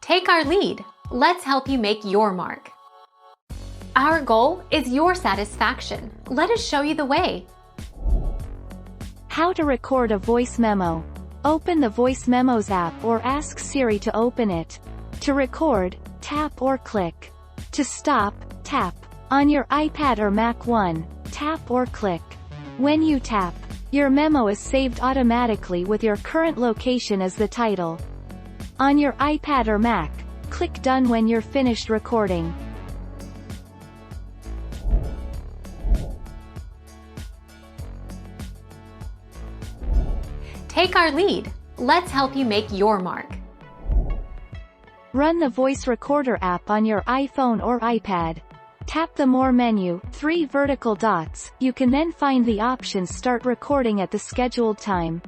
Take our lead. Let's help you make your mark. Our goal is your satisfaction. Let us show you the way. How to record a voice memo. Open the Voice Memos app or ask Siri to open it. To record, tap or click. To stop, tap. On your iPad or Mac 1, tap or click. When you tap, your memo is saved automatically with your current location as the title. On your iPad or Mac, click Done when you're finished recording. Take our lead. Let's help you make your mark. Run the voice recorder app on your iPhone or iPad. Tap the More menu, 3 vertical dots. You can then find the option Start Recording at the scheduled time.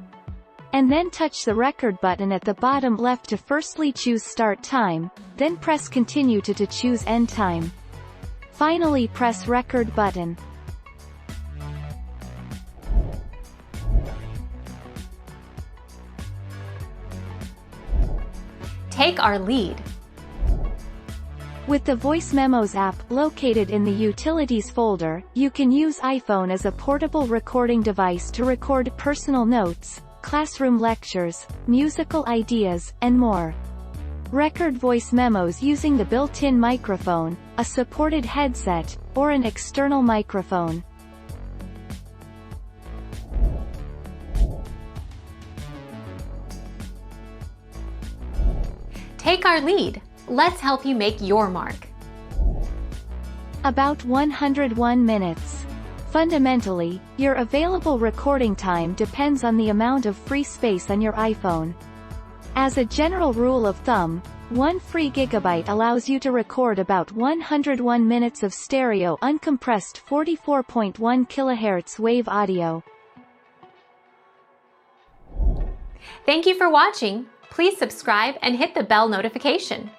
And then touch the record button at the bottom left to firstly choose Start Time, then press Continue to choose End Time. Finally press Record button. Take our lead. With the Voice Memos app located in the Utilities folder, you can use iPhone as a portable recording device to record personal notes, classroom lectures, musical ideas, and more. Record voice memos using the built-in microphone, a supported headset, or an external microphone. Take our lead. Let's help you make your mark. About 101 minutes. Fundamentally, your available recording time depends on the amount of free space on your iPhone. As a general rule of thumb, 1 free gigabyte allows you to record about 101 minutes of stereo uncompressed 44.1 kHz wave audio. Thank you for watching. Please subscribe and hit the bell notification.